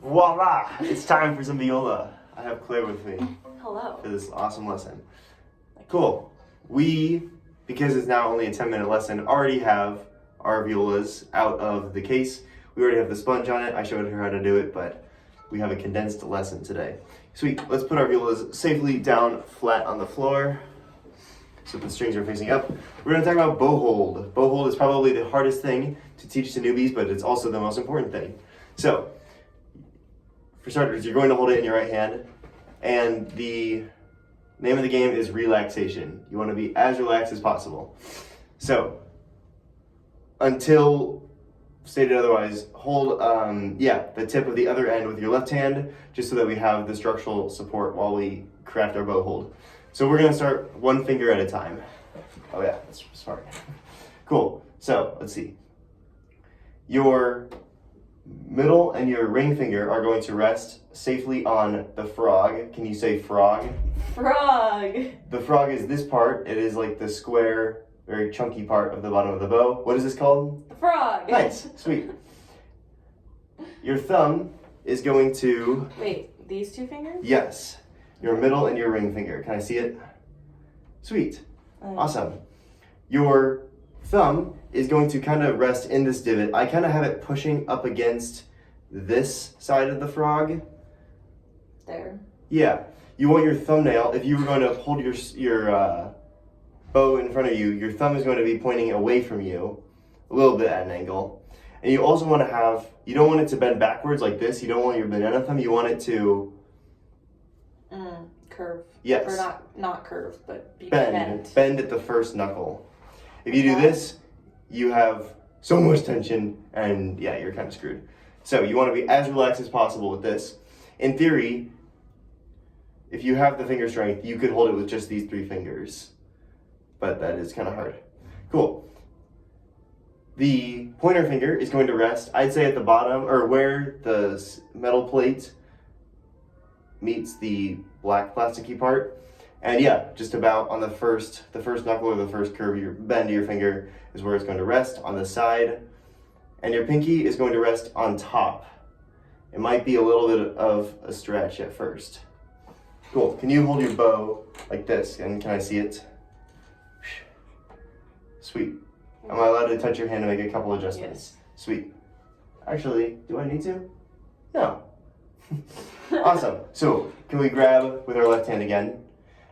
Voila! It's time for some viola. I have Claire with me Hello. for this awesome lesson. Cool. We, because it's now only a 10-minute lesson, already have our violas out of the case. We already have the sponge on it. I showed her how to do it, but we have a condensed lesson today. Sweet. Let's put our violas safely down flat on the floor so the strings are facing up. We're going to talk about bow hold. Bow hold is probably the hardest thing to teach to newbies, but it's also the most important thing. So, for starters, you're going to hold it in your right hand, and the name of the game is relaxation. You want to be as relaxed as possible. So, until stated otherwise, hold the tip of the other end with your left hand, just so that we have the structural support while we craft our bow hold. So we're going to start one finger at a time. Oh yeah, that's smart. Cool. So, let's see. Your middle and your ring finger are going to rest safely on the frog. Can you say frog? Frog. The frog is this part. It is like the square, very chunky part of the bottom of the bow. What is this called? The frog. Nice. Sweet. Your thumb is going to... Wait, these two fingers? Yes. Your middle and your ring finger. Can I see it? Sweet. Awesome. Your thumb is going to kind of rest in this divot. I kind of have it pushing up against this side of the frog. There. Yeah. You want your thumbnail, if you were going to hold your bow in front of you, your thumb is going to be pointing away from you, a little bit at an angle. And you also want to have, you don't want it to bend backwards like this. You don't want your banana thumb. You want it to... curve. Yes. Or not curve, but be Bend. Bend at the first knuckle. If you do this, you have so much tension, and yeah, you're kind of screwed. So you want to be as relaxed as possible with this. In theory, if you have the finger strength, you could hold it with just these 3 fingers. But that is kind of hard. Cool. The pointer finger is going to rest, I'd say at the bottom, or where the metal plate meets the black plasticky part. And yeah, just about on the first knuckle or the first curve, your bend of your finger is where it's going to rest on the side. And your pinky is going to rest on top. It might be a little bit of a stretch at first. Cool. Can you hold your bow like this? And can I see it? Sweet. Am I allowed to touch your hand and make a couple adjustments? Yes. Sweet. Actually, do I need to? No. Awesome. So, can we grab with our left hand again?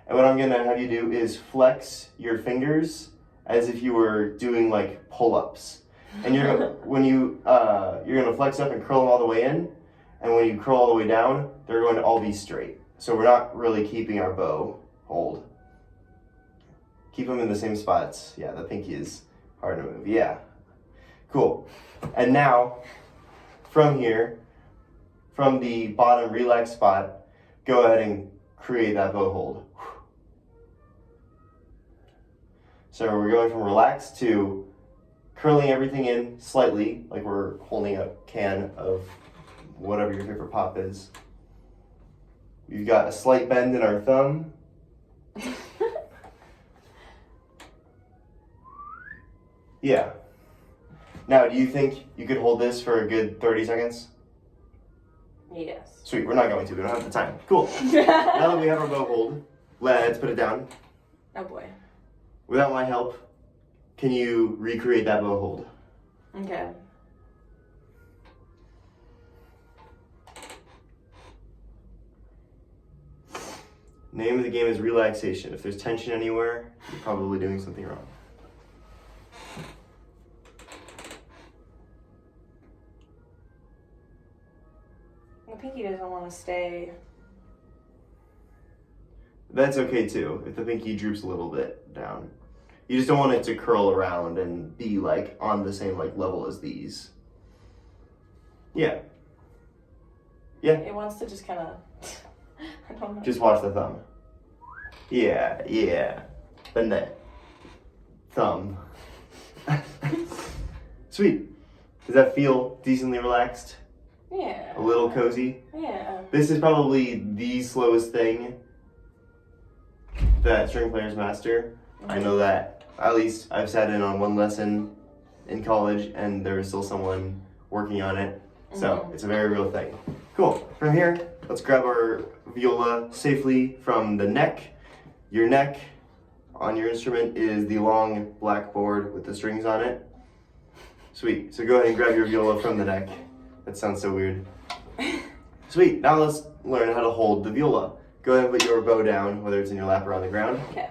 And what I'm going to have you do is flex your fingers as if you were doing like pull-ups. And you're going to flex up and curl them all the way in. And when you curl all the way down, they're going to all be straight. So we're not really keeping our bow hold. Keep them in the same spots. Yeah, the pinky is hard to move. Yeah. Cool. And now, from here, from the bottom relaxed spot, go ahead and create that bow hold. So we're going from relaxed to curling everything in slightly, like we're holding a can of whatever your favorite pop is. We've got a slight bend in our thumb. Yeah. Now, do you think you could hold this for a good 30 seconds? Yes. Sweet, we're not going to. We don't have the time. Cool. Now that we have our bow hold, let's put it down. Oh boy. Without my help, can you recreate that bow hold? Okay. Name of the game is relaxation. If there's tension anywhere, you're probably doing something wrong. The pinky doesn't want to stay. That's okay too, if the pinky droops a little bit down. You just don't want it to curl around and be like on the same like level as these. Yeah. Yeah. It wants to just kind of. I don't know. Just watch the thumb. Yeah, yeah. Bend that thumb. Sweet. Does that feel decently relaxed? Yeah. A little cozy? Yeah. This is probably the slowest thing that string players master. I know that. At least I've sat in on one lesson in college and there was still someone working on it. So it's a very real thing. Cool. From here, let's grab our viola safely from the neck. Your neck on your instrument is the long black board with the strings on it. Sweet. So go ahead and grab your viola from the neck. That sounds so weird. Sweet. Now let's learn how to hold the viola. Go ahead and put your bow down, whether it's in your lap or on the ground. Okay.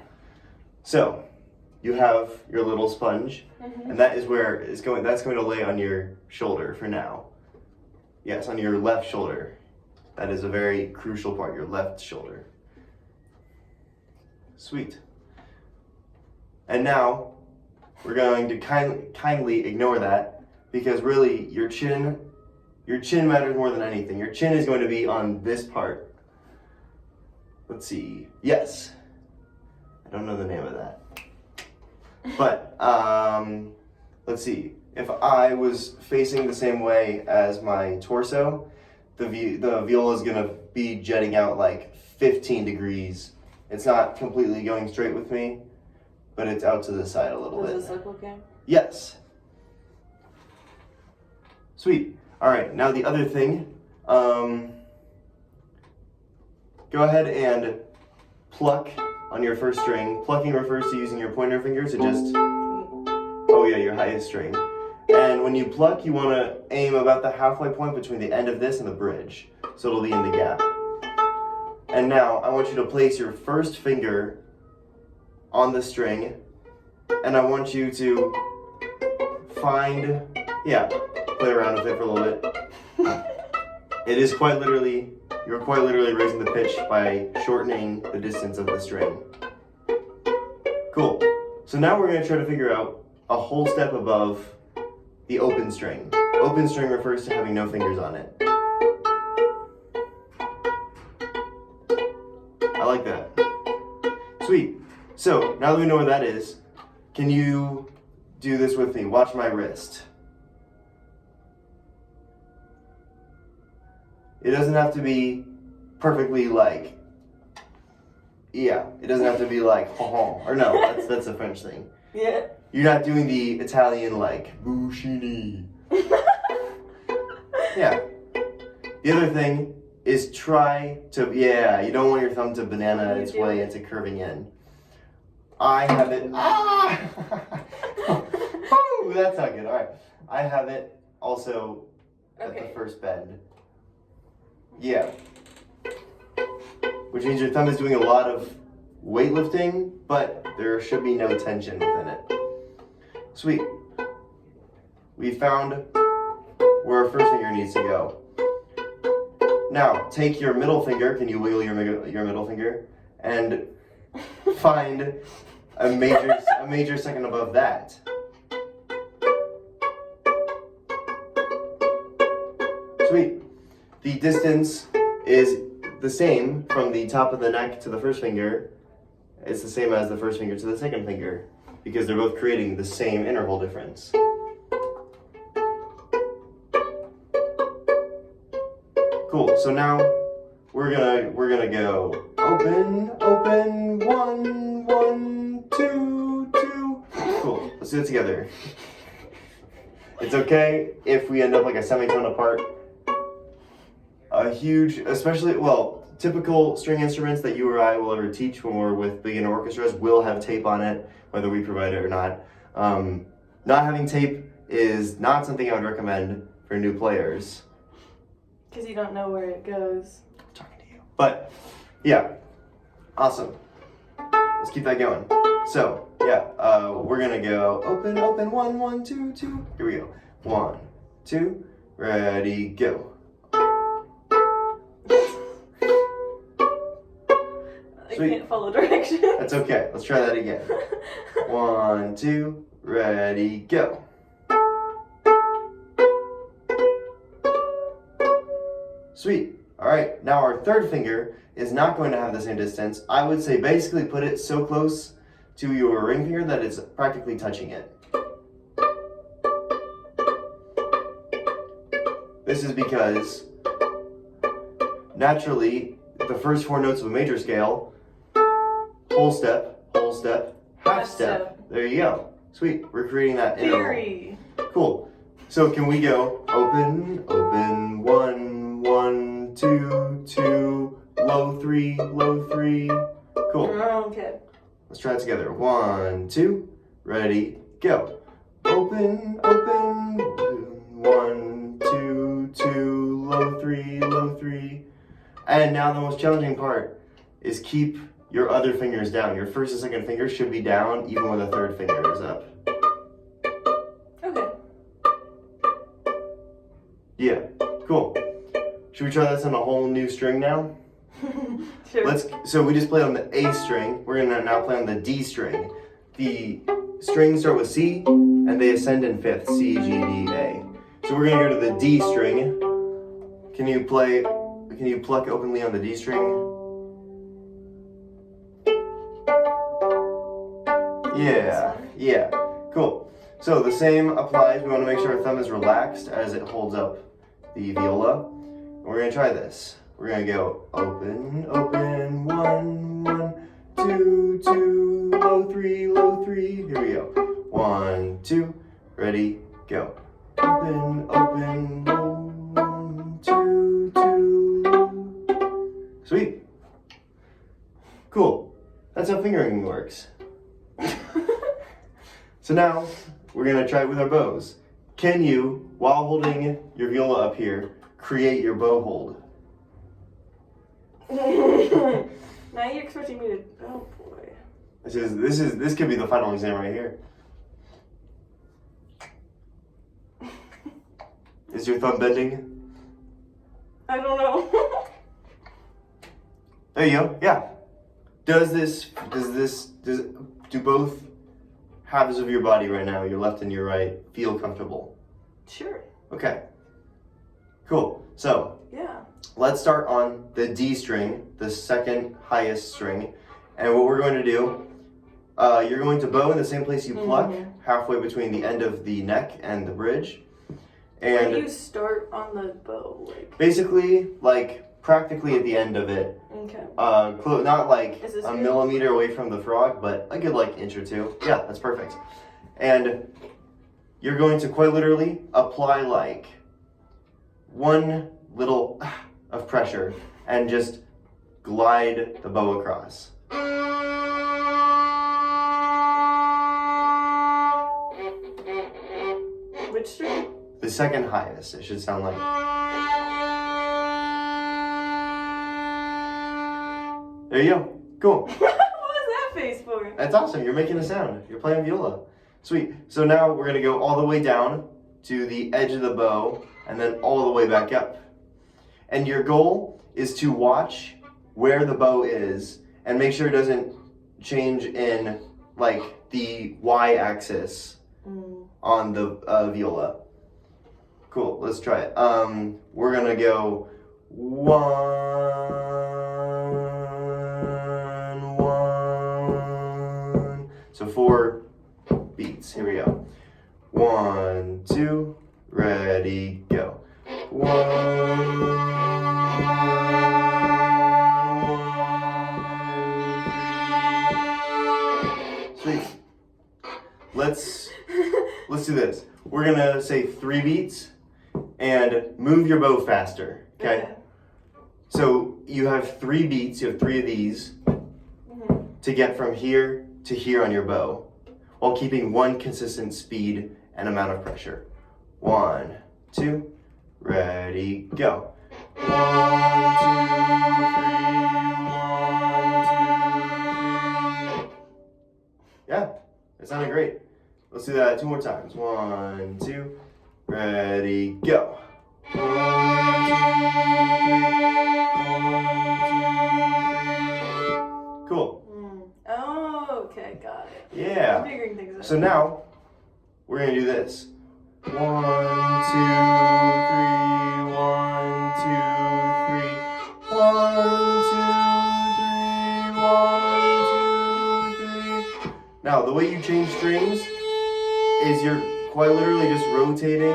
So you have your little sponge, and that is where it's going. That's going to lay on your shoulder for now. Yes, on your left shoulder. That is a very crucial part, your left shoulder. Sweet. And now we're going to kindly ignore that, because really your chin matters more than anything. Your chin is going to be on this part. Let's see. Yes. I don't know the name of that. But let's see. If I was facing the same way as my torso, the viola is gonna be jetting out like 15 degrees. It's not completely going straight with me, but it's out to the side a little bit. Does this look okay? Yes. Sweet. All right. Now the other thing. Go ahead and pluck on your first string. Plucking refers to using your pointer finger to just, your highest string. And when you pluck, you want to aim about the halfway point between the end of this and the bridge. So it'll be in the gap. And now I want you to place your first finger on the string, and I want you to find, play around with it for a little bit. It is you're quite literally raising the pitch by shortening the distance of the string. Cool. So now we're going to try to figure out a whole step above the open string. Open string refers to having no fingers on it. I like that. Sweet. So now that we know where that is, can you do this with me? Watch my wrist. It doesn't have to be perfectly it doesn't have to be like, or no, that's a French thing. Yeah. You're not doing the Italian like, bushini. Yeah. The other thing is try to, you don't want your thumb to banana its way into curving in. I have it, oh, that's not good, all right. I have it also at the first bend. Yeah. Which means your thumb is doing a lot of weightlifting, but there should be no tension within it. Sweet. We found where our first finger needs to go. Now, take your middle finger, can you wiggle your middle finger, and find a major second above that. Sweet. The distance is the same from the top of the neck to the first finger. It's the same as the first finger to the second finger, because they're both creating the same interval difference. Cool. So now we're gonna go open, 1, 1, 2, 2. Cool. Let's do it together. It's okay if we end up like a semitone apart. Typical string instruments that you or I will ever teach when we're with beginner orchestras will have tape on it, whether we provide it or not. Not having tape is not something I would recommend for new players. Because you don't know where it goes. I'm talking to you. But, yeah. Awesome. Let's keep that going. So, we're gonna go open, 1, 1, 2, 2. Here we go. 1, 2, ready, go. I can't follow directions. That's okay. Let's try that again. 1, 2, ready, go. Sweet. All right. Now our third finger is not going to have the same distance. I would say basically put it so close to your ring finger that it's practically touching it. This is because naturally the first 4 notes of a major scale, whole step, half step. There you go. Sweet. We're creating that interval. Theory. Cool. So can we go open, 1, 1, 3, low 3. Cool. Okay. Let's try it together. 1, 2, ready, go. Open, open. 1, 2, 2, low 3, low 3. And now the most challenging part is keep your other fingers down. Your first and second fingers should be down even when the third finger is up. Okay. Yeah, cool. Should we try this on a whole new string now? Sure. So we just played on the A string. We're gonna now play on the D string. The strings start with C and they ascend in fifth, C, G, D, A. So we're gonna go to the D string. Can you pluck openly on the D string? Yeah, cool. So the same applies. We want to make sure our thumb is relaxed as it holds up the viola. We're gonna try this. We're gonna go open, open, 1, 1, 2, 2, low 3, low 3. Here we go. 1, 2, ready, go. Open, open, 1, 2, 2. Sweet. Cool. That's how fingering works. So now we're gonna try it with our bows. Can you, while holding your viola up here, create your bow hold? Now you're expecting me to. Oh boy. This could be the final exam right here. Is your thumb bending? I don't know. There you go. Yeah. Do both halves of your body right now, your left and your right, feel comfortable? Sure. Okay. Cool. So Yeah. let's start on the D string, the second highest string. And what we're going to do, you're going to bow in the same place you pluck, halfway between the end of the neck and the bridge. Where And do you start on the bow? Like. basically, like practically at the end of it. Okay. Not like Is this a good? millimeter away from the frog, but a good like inch or two. Yeah, that's perfect. And you're going to quite literally apply like one little of pressure and just glide the bow across. Which string? The second highest, it should sound like. There you go. Cool. What was that face for? That's awesome. You're making a sound. You're playing viola. Sweet. So now we're going to go all the way down to the edge of the bow and then all the way back up. And your goal is to watch where the bow is and make sure it doesn't change in like the y-axis on the viola. Cool. Let's try it. We're going to go 1, 1. So 4 beats. Here we go. 1, 2, ready, go. 1. Sweet. Let's do this. We're gonna say 3 beats and move your bow faster. Okay. So you have 3 beats. You have 3 of these to get from here to here on your bow, while keeping one consistent speed and amount of pressure. 1, 2, ready, go. 1, 2, 3, 1, 2, 3. Yeah, that sounded great. Let's do that 2 more times. 1, 2, ready, go. 1, 2, 3, 1, 2, 3. Cool. Oh, okay, got it. Yeah. I'm figuring things out. So now we're gonna do this. 1, 2, 3, 1, 2, 3. 1, 2, 3, 1, 2, 3. Now the way you change strings is you're quite literally just rotating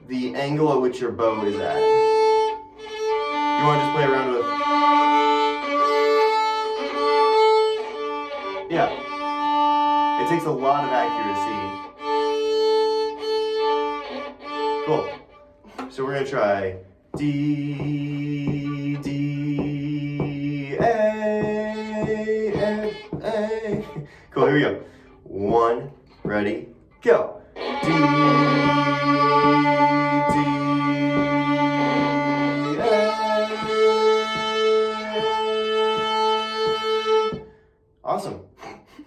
the angle at which your bow is at. You want to just play around with. Yeah. It takes a lot of accuracy. Cool. So we're gonna try D, D, A. Cool, here we go. 1, ready, go. D, A. Awesome.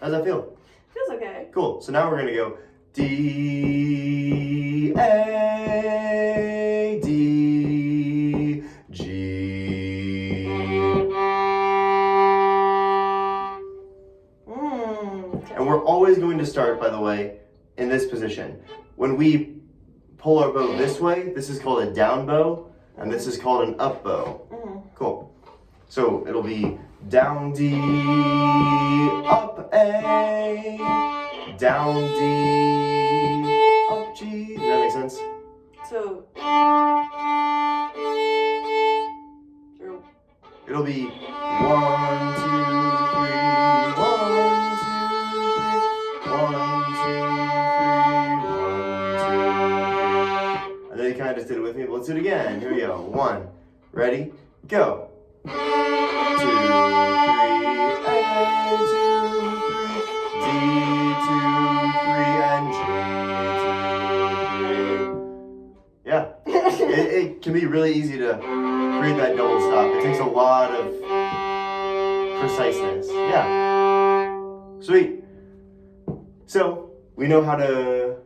How's that feel? Feels okay. Cool. So now we're gonna go D, A, D, G. Okay. And we're always going to start, by the way, in this position. When we pull our bow this way, this is called a down bow, and this is called an up bow. Cool. So it'll be down D, up A, down D, up G. Does that make sense? So. It'll be 1, 2, 3, 1, 2, 3, 1, 2, 3, 1, 2, 3. And then you kind of just did it with me, but let's do it again. Here we go. 1, ready, go. 2, 3, A, 2, 3, D, 2, 3, and G, 2, 3. Yeah, it can be really easy to create that double stop. It takes a lot of preciseness. Yeah. Sweet. So, we know how to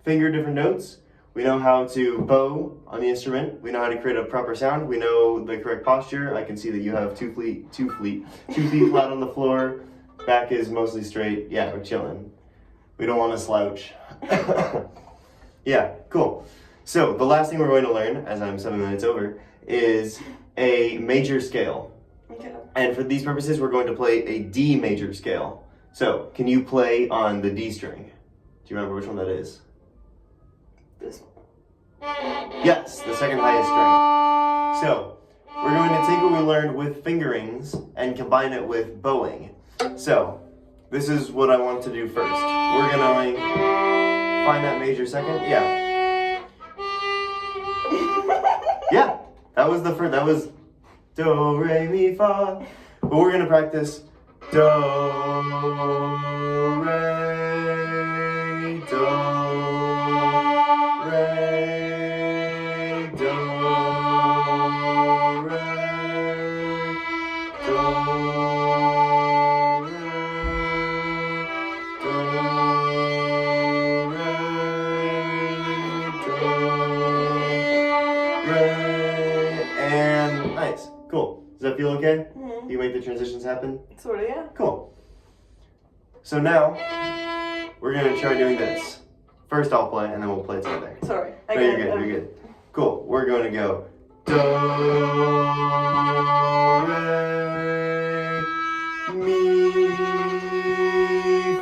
finger different notes. We know how to bow on the instrument. We know how to create a proper sound. We know the correct posture. I can see that you have 2 feet flat on the floor. Back is mostly straight. Yeah, we're chilling. We don't want to slouch. Yeah, cool. So the last thing we're going to learn, as I'm 7 minutes over, is a major scale. Okay. And for these purposes, we're going to play a D major scale. So, can you play on the D string? Do you remember which one that is? This one. Yes, the second highest string. So, we're going to take what we learned with fingerings and combine it with bowing. So, this is what I want to do first. We're going to find that major second. Yeah. Yeah, that was the first, that was do, re, mi, fa. But we're gonna practice do, re, do, re, do, re, do, and nice. Cool. Does that feel okay? Mm-hmm. You make the transitions happen? Sort of, yeah. Cool. So now, we're going to try doing this. First I'll play, and then we'll play together. Sorry. No, you're good, you're good. Cool. We're going to go do, re, mi,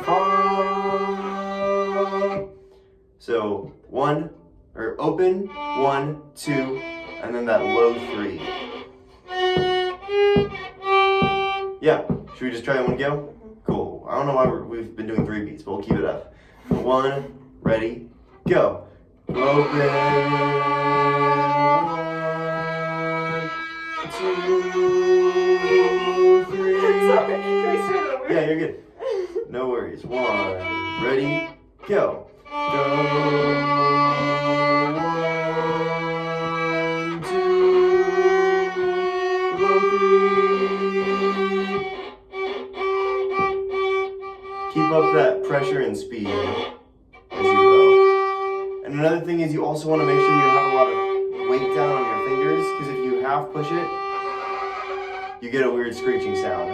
fa. So, open, 1, 2, and then that low 3. Yeah, should we just try it one go? Cool. I don't know why we've been doing 3 beats, but we'll keep it up. 1, ready, go. Open, 1, 2, 3. Sorry, can we start over? Yeah, you're good. No worries. 1, ready, go. Go. 1, 2, low 3. Keep up that pressure and speed as you go. And another thing is you also want to make sure you have a lot of weight down on your fingers, because if you half push it, you get a weird screeching sound.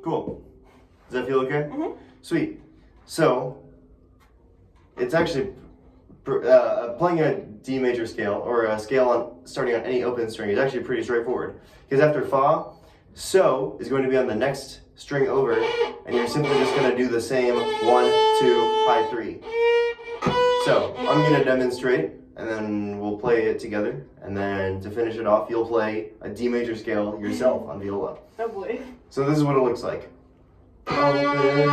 Cool. Does that feel okay? Mm-hmm. Sweet. So, it's actually playing a D major scale, or a scale starting on any open string, is actually pretty straightforward. Because after fa, so is going to be on the next string over, and you're simply just going to do the same 1, 2, high 3. So, I'm going to demonstrate, and then we'll play it together. And then to finish it off, you'll play a D major scale yourself on viola. Oh boy. So this is what it looks like. Open,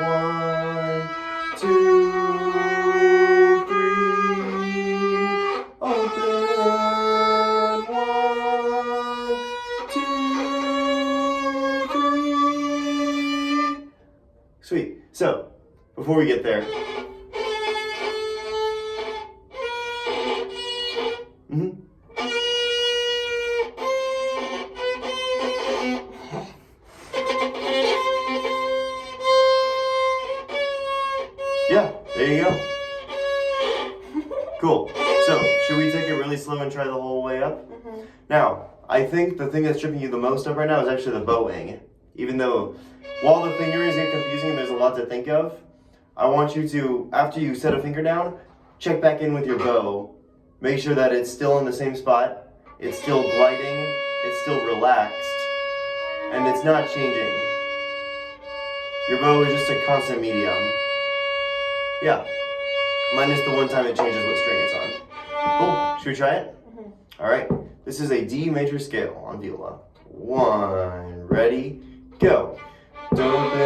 1, 2, 3. Sweet. So, before we get there. Mm-hmm. Yeah, there you go. Cool. So, should we take it really slow and try the whole way up? Mm-hmm. Now, I think the thing that's tripping you the most up right now is actually the bowing. Even though, while the fingers get confusing and there's a lot to think of, I want you to, after you set a finger down, check back in with your bow. Make sure that it's still in the same spot, it's still gliding, it's still relaxed, and it's not changing. Your bow is just a constant medium. Yeah. Minus the one time it changes what string it's on. Cool. Should we try it? Mm-hmm. Alright. This is a D major scale on viola. 1, ready, go. Open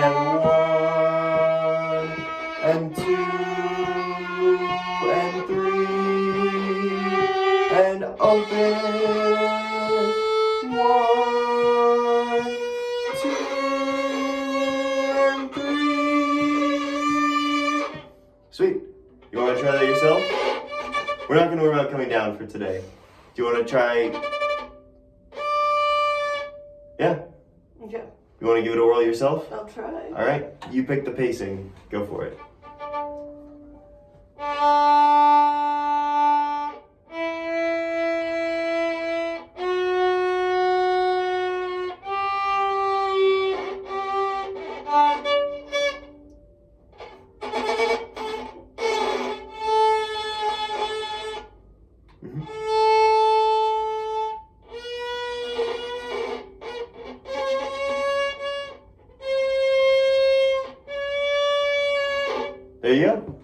and 1 and 2 and 3 and open. 1, 2 and 3. Sweet. You want to try that yourself? We're not going to worry about coming down for today. Do you want to try? Yeah? Okay. You want to give it a whirl yourself? I'll try. Alright, you pick the pacing. Go for it. There you go.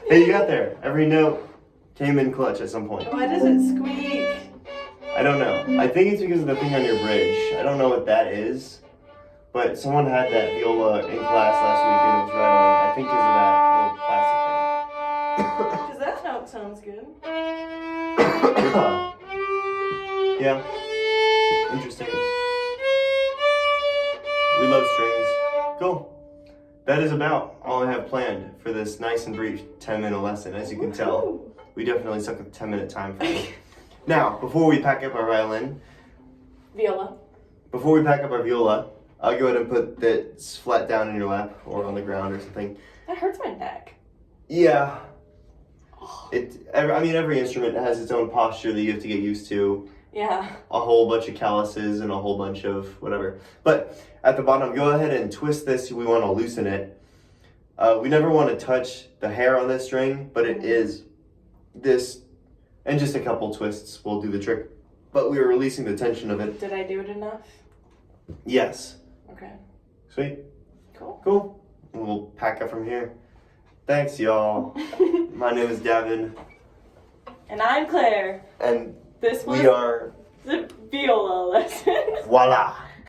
Hey, you got there. Every note came in clutch at some point. Why does it squeak? I don't know. I think it's because of the thing on your bridge. I don't know what that is, but someone had that viola in class last week and it was rattling. I think because of that little plastic thing. Because that note sounds good. Yeah. Interesting. We love strings. Cool. That is about all I have planned for this nice and brief 10-minute lesson. As you can tell, we definitely took a 10-minute time frame. Now, before we pack up our violin, Viola. I'll go ahead and put this flat down in your lap or on the ground or something. That hurts my neck. Yeah. Every instrument has its own posture that you have to get used to. Yeah. A whole bunch of calluses and a whole bunch of whatever. But at the bottom, go ahead and twist this. We want to loosen it. We never want to touch the hair on this string, but it is this, and just a couple twists will do the trick. But we are releasing the tension of it. Did I do it enough? Yes. Okay. Sweet. Cool. We'll pack up from here. Thanks, y'all. My name is Gavin. And I'm Claire. And This was we are the viola lesson. voila.